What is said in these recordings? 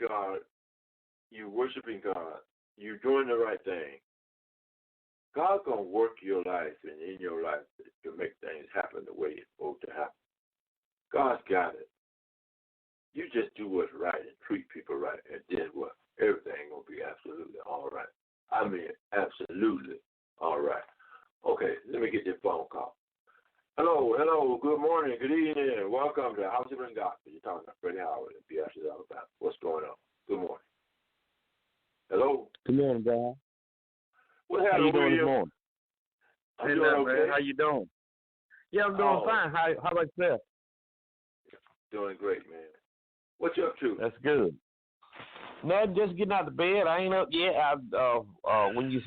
God, you worshiping God, you're doing the right thing, God's going to work your life and in your life to make things happen the way it's supposed to happen. God's got it. You just do what's right and treat people right, and then what? Everything going to be absolutely all right. I mean, absolutely all right. Okay, let me get this phone call. Hello, good morning, good evening, welcome to HOWC Gospel. You're talking to Freddie Howard in Beatrice, Alabama. What's going on? Good morning. Hello. Good morning, guys. What happened? How you doing this morning? I'm doing okay. Man. How you doing? Yeah, I'm doing fine. How about yourself? Doing great, man. What you up to? That's good. Nothing, just getting out of bed. I ain't up yet. When you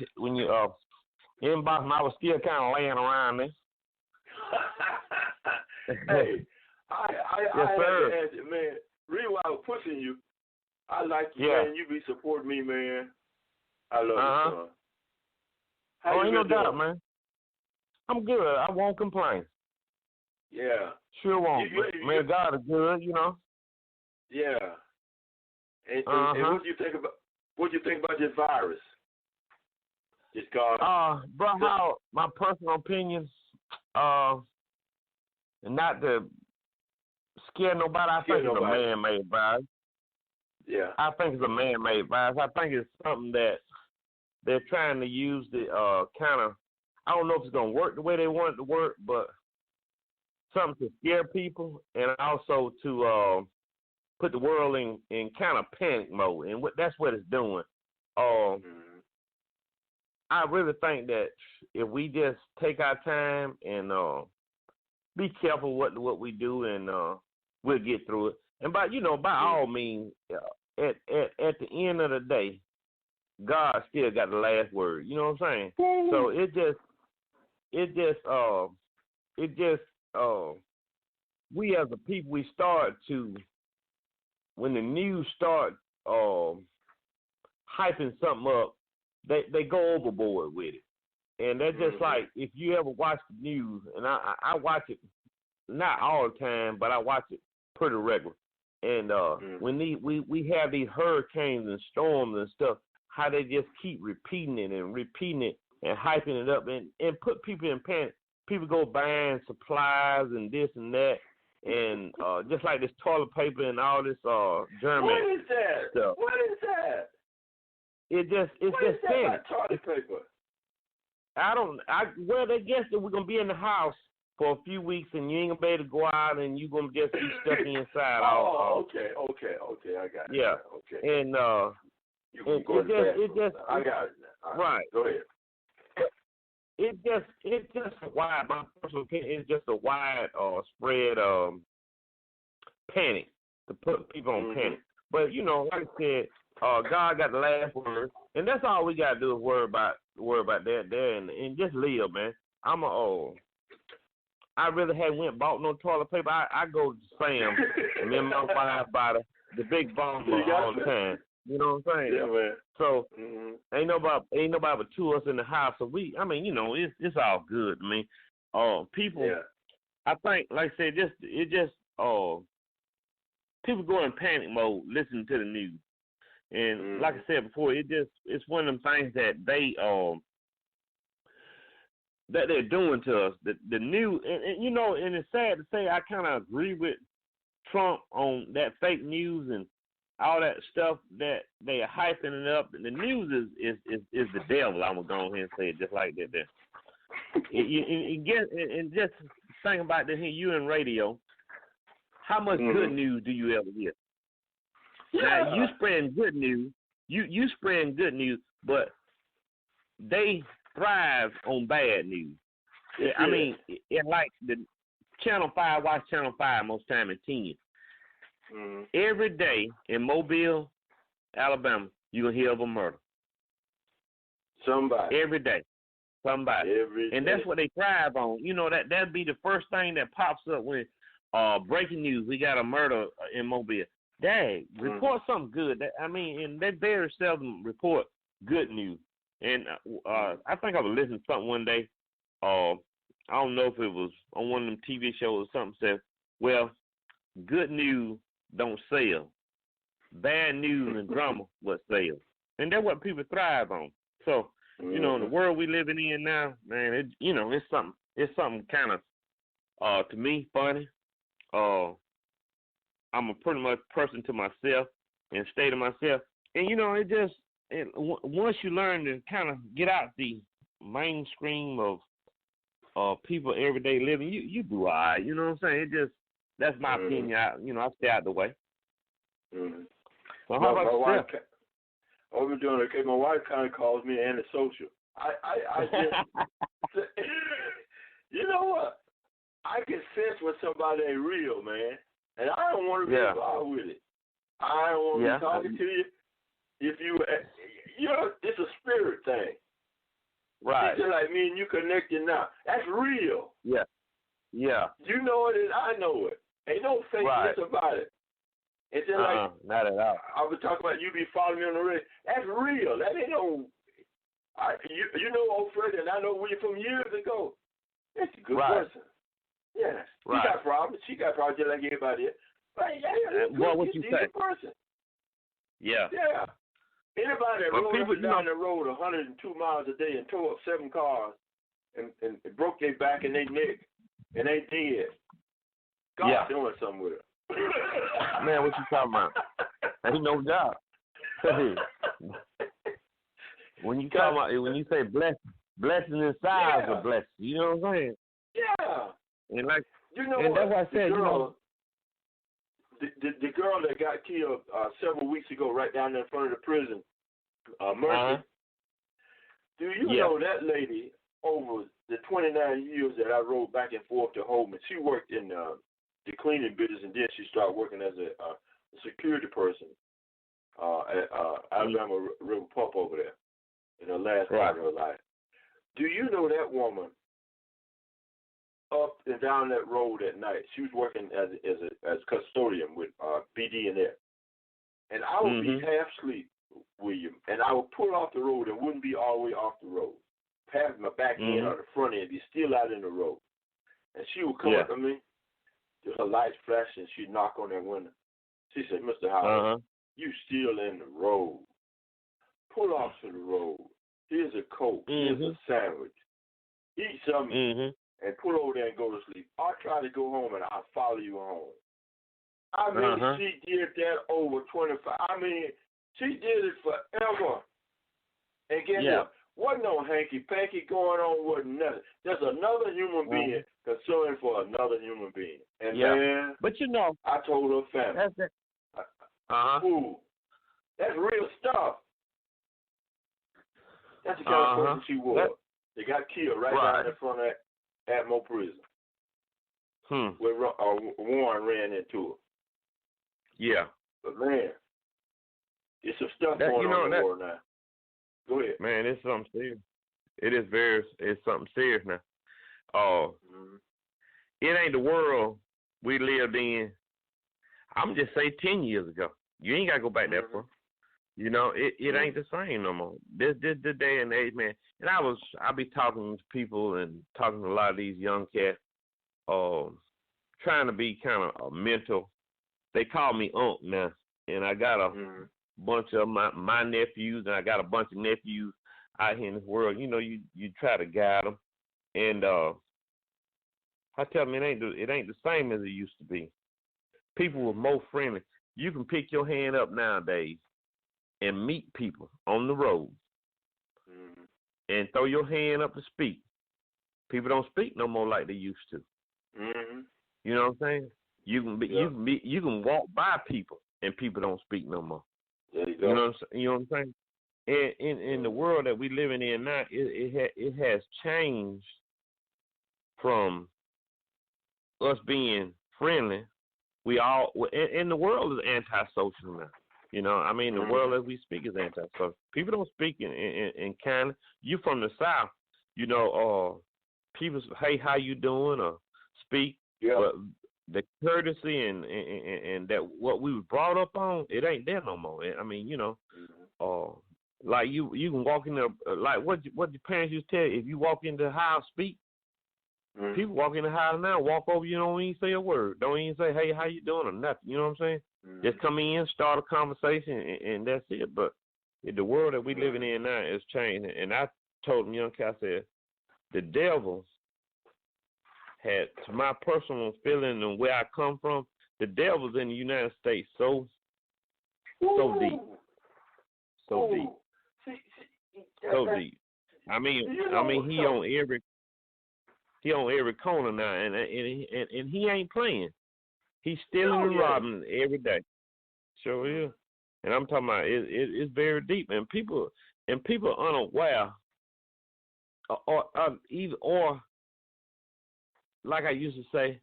inboxed me, I was still kind of laying around there. Hey, I yes, had sir. to ask you, man. Really, while I was pushing you, I like you, man. You be supporting me, man. I love you, son. How you ain't no doing? doubt, man. I'm good. I won't complain. Yeah. Sure won't. Man, God is good, you know. Yeah. And what do you think about this virus? Just God. Bro, how my personal opinions, not to scare nobody, I think it's a man-made virus. Yeah. I think it's a man-made virus. I think it's something that they're trying to use the kind of, I don't know if it's going to work the way they want it to work, but something to scare people and also to put the world in kind of panic mode. And that's what it's doing. I really think that if we just take our time and be careful what we do, and we'll get through it. And by all means, at the end of the day, God still got the last word. You know what I'm saying? So we as a people, we start to, when the news start hyping something up, they go overboard with it. And that's just like, if you ever watch the news, and I watch it not all the time, but I watch it pretty regular. And when we have these hurricanes and storms and stuff, how they just keep repeating it and hyping it up and put people in panic. People go buying supplies and this and that, and just like this toilet paper and all this German What is that? stuff. What is that? It's just panic. Toilet paper. Well, they guess that we're gonna be in the house for a few weeks, and you ain't gonna be able to go out, and you're gonna just be stuck inside. Okay, I got it. Yeah, okay. And I got it. Right. Go ahead. It's just a wide. My personal opinion, it's just a wide spread panic to put people on panic. But like I said, God got the last word, and that's all we gotta do is worry about that there and just live, man. I really hadn't went and bought no toilet paper. I go to Sam and me and my wife buy the big bomb all the time. You know what I'm saying? Yeah, man. So ain't nobody but two of us in the house. So it's all good. I mean, people. Yeah. I think, like I said, people go in panic mode listening to the news, and like I said before, it's one of them things that they're doing to us. The news, and it's sad to say, I kind of agree with Trump on that fake news and all that stuff that they are hyping it up. And the news is the devil. I'm gonna go ahead and say it just like that. There, and just think about this here. You in radio, how much good news do you ever hear? Yeah. Now you spreading good news. You spreading good news, but they thrive on bad news. I mean, it like the Channel 5, watch Channel 5 most time in 10. Every day in Mobile, Alabama, you're going to hear of a murder. Somebody. Every day. Somebody. And that's what they thrive on. That'd be the first thing that pops up when breaking news, we got a murder in Mobile. Dang, report something good. And they very seldom report good news. And I think I was listening to something one day. I don't know if it was on one of them TV shows or something. Said, well, good news don't sell. bad news and drama what sells. And that's what people thrive on. So, you know, in the world we living in now, man, it's something kind of to me funny. I'm a pretty much person to myself and stay to myself. And you know, once you learn to kind of get out the mainstream of people everyday living, you do all right. You know what I'm saying? That's my opinion. I stay out the way. Mm-hmm. So how about yourself? We're doing okay. My wife kind of calls me antisocial. I just, you know what? I can sense when somebody ain't real, man, and I don't want to be involved with it. I don't want to be talking to you. If you know, it's a spirit thing. Right. It's just like me and you connected now. That's real. Yeah. Yeah. You know it, and I know it. Ain't no fakeness about it. It's just like, not at all. I was talking about you be following me on the radio. That's real. That ain't no. You know old Freddie, and I know we from years ago. That's a good person. Yeah. She got problems. She got problems just like everybody else. But what would you say? Person. Yeah. Yeah. Anybody that rode up and down the road 102 miles a day and tore up 7 cars and broke their back and their neck and they dead. God's doing something with it. Man, what you talking about? Ain't no doubt. When you say blessing inside is a blessing. You know what I'm saying? Yeah. And like, you know, and that's why I said, the girl that got killed several weeks ago, right down there in front of the prison, Mercy. Do you know that lady over the 29 years that I rode back and forth to Holman? She worked in the cleaning business, and then she started working as a security person at Alabama River Pump over there in her last part of her life. Do you know that woman up and down that road at night? She was working as custodian with BD&F. And I would be half asleep, William, and I would pull off the road and wouldn't be all the way off the road. Have my back end or the front end be still out in the road. And she would come up to me, her lights flashing, and she'd knock on that window. She said, Mr. Howard, you still in the road. Pull off to the road. Here's a Coke. Here's a sandwich. Eat something and pull over there and go to sleep. I'll try to go home and I'll follow you home. I mean, she did that over 25. I mean, she did it forever. And guess what? Wasn't no hanky-panky going on, wasn't nothing. There's another human being concerned for another human being. And man, but you know, I told her family. That's it. Ooh, that's real stuff. That's the kind of person she was. They got killed right down in front of Atmo Prison. Where Warren ran into her. Yeah. But man, it's some stuff going on in the world now. Go ahead. Man, it's something serious. It's something serious now. It ain't the world we lived in, I'm just say 10 years ago. You ain't got to go back that far. You know, it ain't the same no more. This the day and age, man. And I be talking to people and talking to a lot of these young cats, trying to be kind of a mentor. They call me Unc now, and I got a bunch of my nephews, and I got a bunch of nephews out here in this world. You know, you try to guide them, and I tell them it ain't the same as it used to be. People were more friendly. You can pick your hand up nowadays and meet people on the road and throw your hand up to speak. People don't speak no more like they used to. You know what I'm saying? You can walk by people and people don't speak no more. There you go. You know what I'm saying? And in the world that we living in now, it has changed from us being friendly. We all and the world is antisocial now. You know, I mean, the world as we speak is antisocial. People don't speak in kind. You from the South, you know, people say, hey, how you doing, or speak. Yeah. But the courtesy and that what we was brought up on, it ain't there no more. I mean, you know, like you can walk in there, like what your parents used to tell you, if you walk into the house, speak. People walk in the house now, walk over, you don't even say a word. Don't even say, hey, how you doing or nothing. You know what I'm saying? Just come in, start a conversation, and that's it. But the world that we living in now is changing. And I told him, young cat, I said, the devil had, to my personal feeling and where I come from, the devil's in the United States so deep. So deep. So deep. I mean, he on every corner now, and he ain't playing. He's stealing and robbing every day. Sure is. And I'm talking about it's very deep, and people are unaware, or like I used to say,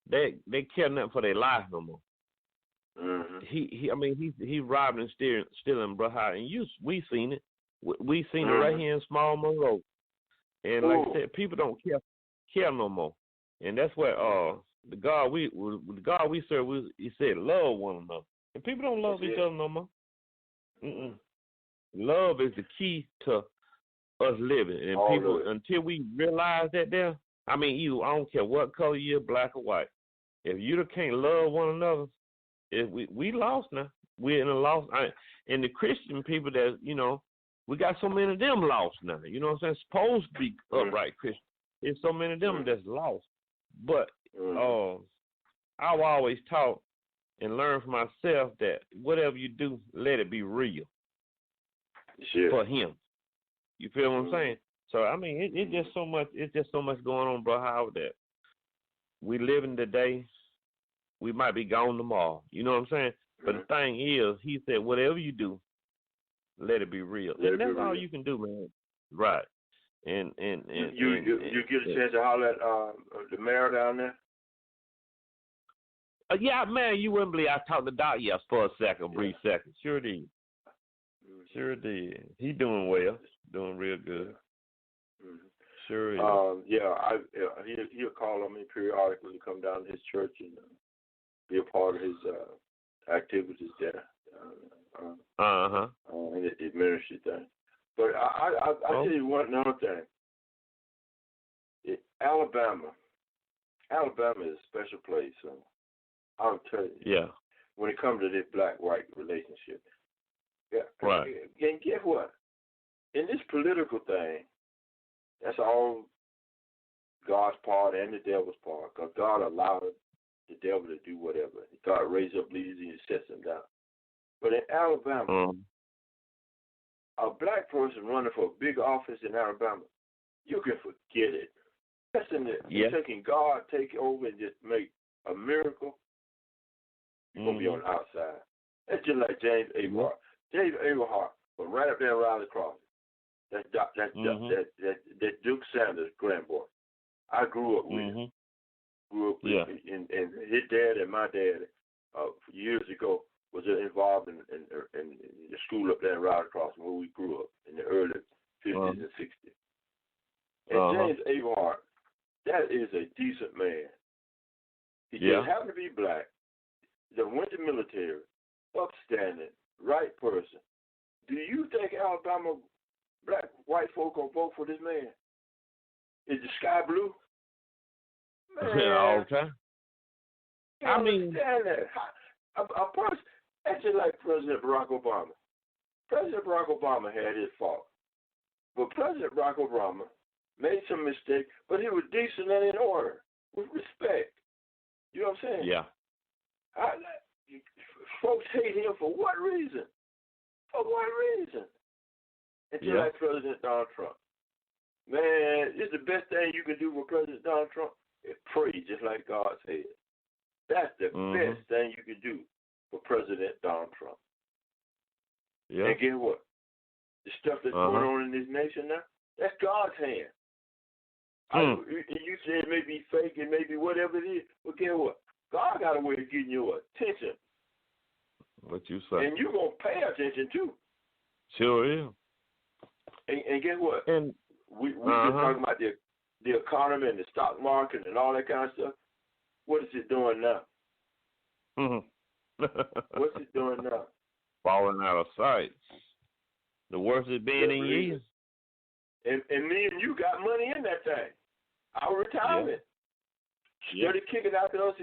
they care nothing for their life no more. He robbing and stealing, bro. And we seen it. We seen it right here in Small Monroe. And like I said, people don't care no more. And that's what the God we serve, he said, love one another. And people don't love each other no more. Love is the key to us living. And people, until we realize that there, I don't care what color you're, black or white. If you can't love one another, we lost now. We're in a loss. And the Christian people that, we got so many of them lost now. You know what I'm saying? Supposed to be upright Christian. There's so many of them that's lost. But I've always taught and learned for myself that whatever you do, let it be real for him. You feel what I'm saying? So it's just so much. It's just so much going on, bro. Howard, that we living today, we might be gone tomorrow. You know what I'm saying? But the thing is, he said, whatever you do, let it be real. And that's all you can do, man. Right. And you get a chance to holler at the mayor down there? Yeah, man, you wouldn't believe I talked to Doc for a brief second. Sure did. Sure did. He doing well. Doing real good. Sure is. He'll call on me periodically to come down to his church and be a part of his activities there. And his ministry thing. But I tell you another thing. Alabama is a special place. So I'll tell you. Yeah. When it comes to this black-white relationship. Yeah. Right. And guess what? In this political thing, that's all God's part and the devil's part. Because God allowed the devil to do whatever. God raised up leaders and sets them down. But in Alabama, a black person running for a big office in Alabama, you can forget it. That's taking God take over and just make a miracle. You're going to be on the outside. That's just like James Abraham. James Abraham was right up there around the cross. That's Duke Sanders' grandboy. I grew up with him. And his dad and my dad years ago was involved in the school up there right across where we grew up in the early 50s and 60s. And James Abraham, that is a decent man. He just happened to be black. He went to military, upstanding, right person. Do you think Alabama white folk gonna vote for this man? Is the sky blue? Man, okay. A person, that's just like President Barack Obama. President Barack Obama had his fault. But President Barack Obama made some mistakes, but he was decent and in order, with respect. You know what I'm saying? Yeah. Folks hate him for what reason? For what reason? Until like President Donald Trump. Man, it's the best thing you can do for President Donald Trump is pray just like God said. That's the best thing you can do for President Donald Trump. Yeah. And guess what? The stuff that's going on in this nation now, that's God's hand. You say it may be fake, it may be whatever it is, but guess what? God got a way of getting your attention. What you say? And you're going to pay attention too. Sure is. And guess what? And we've been talking about the economy and the stock market and all that kind of stuff. What is it doing now? What's it doing now? Falling out of sight. The worst it's been in years. And me and you got money in that thing. Our retirement. Yeah. Started kicking out those